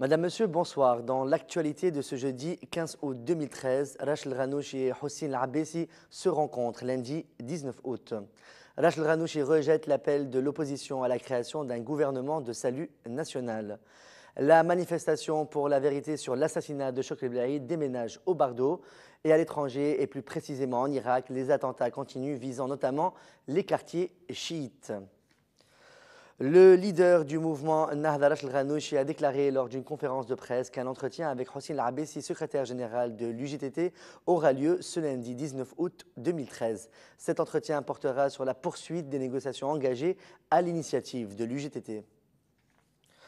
Madame, Monsieur, bonsoir. Dans l'actualité de ce jeudi 15 août 2013, Rachel Ghanouchi et Hossein Al-Abbesi se rencontrent lundi 19 août. Rachel Ghanouchi rejette l'appel de l'opposition à la création d'un gouvernement de salut national. La manifestation pour la vérité sur l'assassinat de Chokri Belaïd déménage au Bardo et à l'étranger, et plus précisément en Irak, les attentats continuent visant notamment les quartiers chiites. Le leader du mouvement Nahda Rachel Ghanouchi a déclaré lors d'une conférence de presse qu'un entretien avec Hossein Al-Abbesi, secrétaire général de l'UJTT, aura lieu ce lundi 19 août 2013. Cet entretien portera sur la poursuite des négociations engagées à l'initiative de l'UJTT.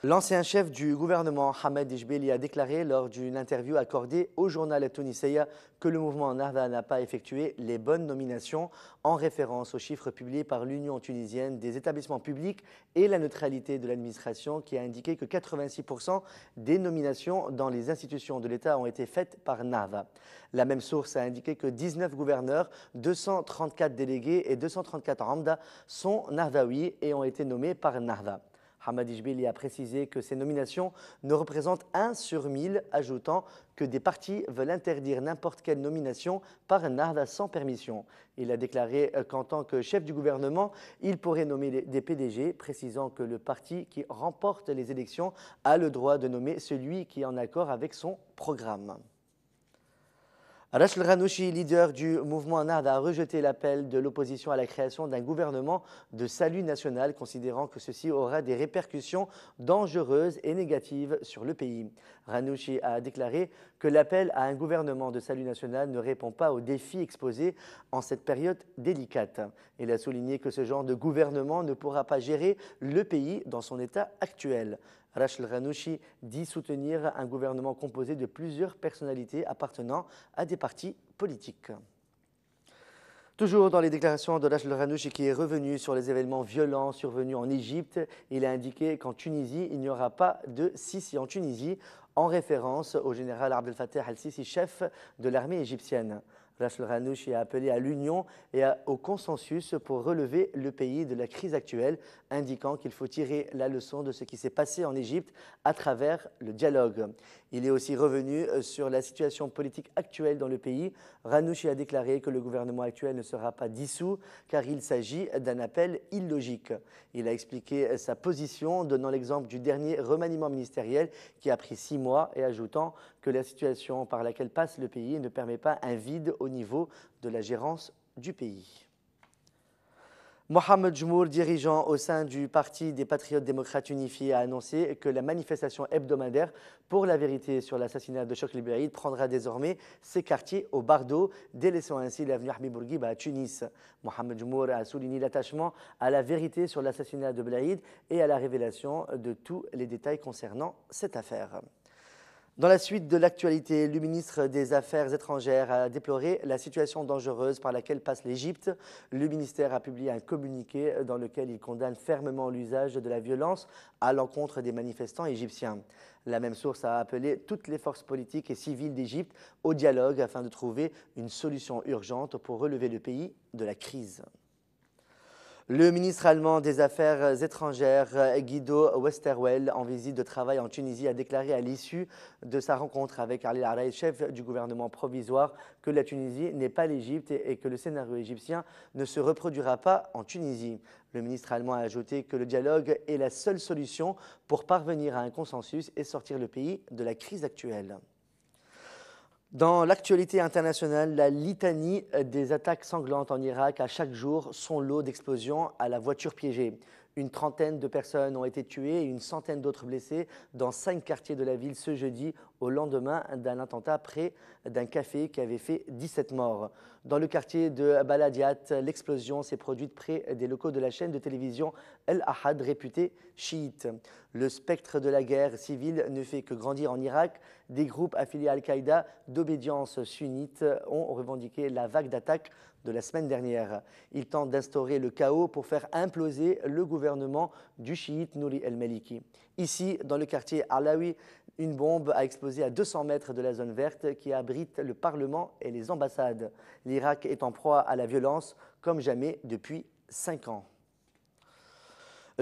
L'ancien chef du gouvernement, Hamed Ijbeli, a déclaré lors d'une interview accordée au journal Tunisia que le mouvement Nahda n'a pas effectué les bonnes nominations en référence aux chiffres publiés par l'Union tunisienne des établissements publics et la neutralité de l'administration, qui a indiqué que 86% des nominations dans les institutions de l'État ont été faites par Nahda. La même source a indiqué que 19 gouverneurs, 234 délégués et 234 amda sont nahdaouis et ont été nommés par Nahda. Hamed Ijbeli a précisé que ces nominations ne représentent 1 sur 1000, ajoutant que des partis veulent interdire n'importe quelle nomination par Nahda sans permission. Il a déclaré qu'en tant que chef du gouvernement, il pourrait nommer des PDG, précisant que le parti qui remporte les élections a le droit de nommer celui qui est en accord avec son programme. Rachel Ghanouchi, leader du mouvement Nahda, a rejeté l'appel de l'opposition à la création d'un gouvernement de salut national, considérant que ceci aura des répercussions dangereuses et négatives sur le pays. Ghanouchi a déclaré que l'appel à un gouvernement de salut national ne répond pas aux défis exposés en cette période délicate. Il a souligné que ce genre de gouvernement ne pourra pas gérer le pays dans son état actuel. Rachel Ghanouchi dit soutenir un gouvernement composé de plusieurs personnalités appartenant à des partis politiques. Toujours dans les déclarations de Rachel Ghanouchi, qui est revenu sur les événements violents survenus en Égypte, il a indiqué qu'en Tunisie, il n'y aura pas de Sisi en Tunisie, en référence au général Abdel Fattah al-Sisi, chef de l'armée égyptienne. Rachel Ghanouchi a appelé à l'union et au consensus pour relever le pays de la crise actuelle, indiquant qu'il faut tirer la leçon de ce qui s'est passé en Égypte à travers le dialogue. Il est aussi revenu sur la situation politique actuelle dans le pays. Ghanouchi a déclaré que le gouvernement actuel ne sera pas dissous car il s'agit d'un appel illogique. Il a expliqué sa position, donnant l'exemple du dernier remaniement ministériel qui a pris 6 mois et ajoutant que la situation par laquelle passe le pays ne permet pas un vide au niveau de la gérance du pays. Mohamed Jmour, dirigeant au sein du Parti des Patriotes démocrates unifiés, a annoncé que la manifestation hebdomadaire pour la vérité sur l'assassinat de Chokri Belaïd prendra désormais ses quartiers au Bardo, délaissant ainsi l'avenue Habib Bourguiba à Tunis. Mohamed Jmour a souligné l'attachement à la vérité sur l'assassinat de Belaïd et à la révélation de tous les détails concernant cette affaire. Dans la suite de l'actualité, le ministre des Affaires étrangères a déploré la situation dangereuse par laquelle passe l'Égypte. Le ministère a publié un communiqué dans lequel il condamne fermement l'usage de la violence à l'encontre des manifestants égyptiens. La même source a appelé toutes les forces politiques et civiles d'Égypte au dialogue afin de trouver une solution urgente pour relever le pays de la crise. Le ministre allemand des Affaires étrangères, Guido Westerwelle, en visite de travail en Tunisie, a déclaré à l'issue de sa rencontre avec Ali Araï, chef du gouvernement provisoire, que la Tunisie n'est pas l'Égypte et que le scénario égyptien ne se reproduira pas en Tunisie. Le ministre allemand a ajouté que le dialogue est la seule solution pour parvenir à un consensus et sortir le pays de la crise actuelle. Dans l'actualité internationale, la litanie des attaques sanglantes en Irak a chaque jour son lot d'explosions à la voiture piégée. Une trentaine de personnes ont été tuées et une centaine d'autres blessées dans 5 quartiers de la ville ce jeudi, au lendemain d'un attentat près d'un café qui avait fait 17 morts. Dans le quartier de Baladiat, l'explosion s'est produite près des locaux de la chaîne de télévision El Ahad, réputée chiite. Le spectre de la guerre civile ne fait que grandir en Irak. Des groupes affiliés à Al-Qaïda d'obédience sunnite ont revendiqué la vague d'attaques de la semaine dernière. Ils tentent d'instaurer le chaos pour faire imploser le gouvernement du chiite Nouri el-Maliki. Ici, dans le quartier Alawi, une bombe a explosé à 200 mètres de la zone verte qui abrite le Parlement et les ambassades. L'Irak est en proie à la violence comme jamais depuis 5 ans.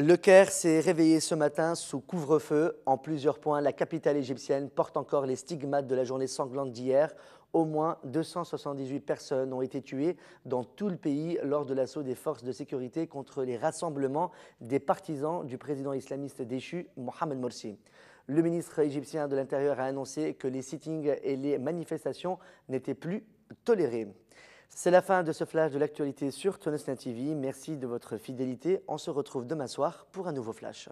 Le Caire s'est réveillé ce matin sous couvre-feu. En plusieurs points, la capitale égyptienne porte encore les stigmates de la journée sanglante d'hier. Au moins 278 personnes ont été tuées dans tout le pays lors de l'assaut des forces de sécurité contre les rassemblements des partisans du président islamiste déchu Mohamed Morsi. Le ministre égyptien de l'Intérieur a annoncé que les sittings et les manifestations n'étaient plus tolérés. C'est la fin de ce flash de l'actualité sur Tunisnet TV. Merci de votre fidélité. On se retrouve demain soir pour un nouveau flash.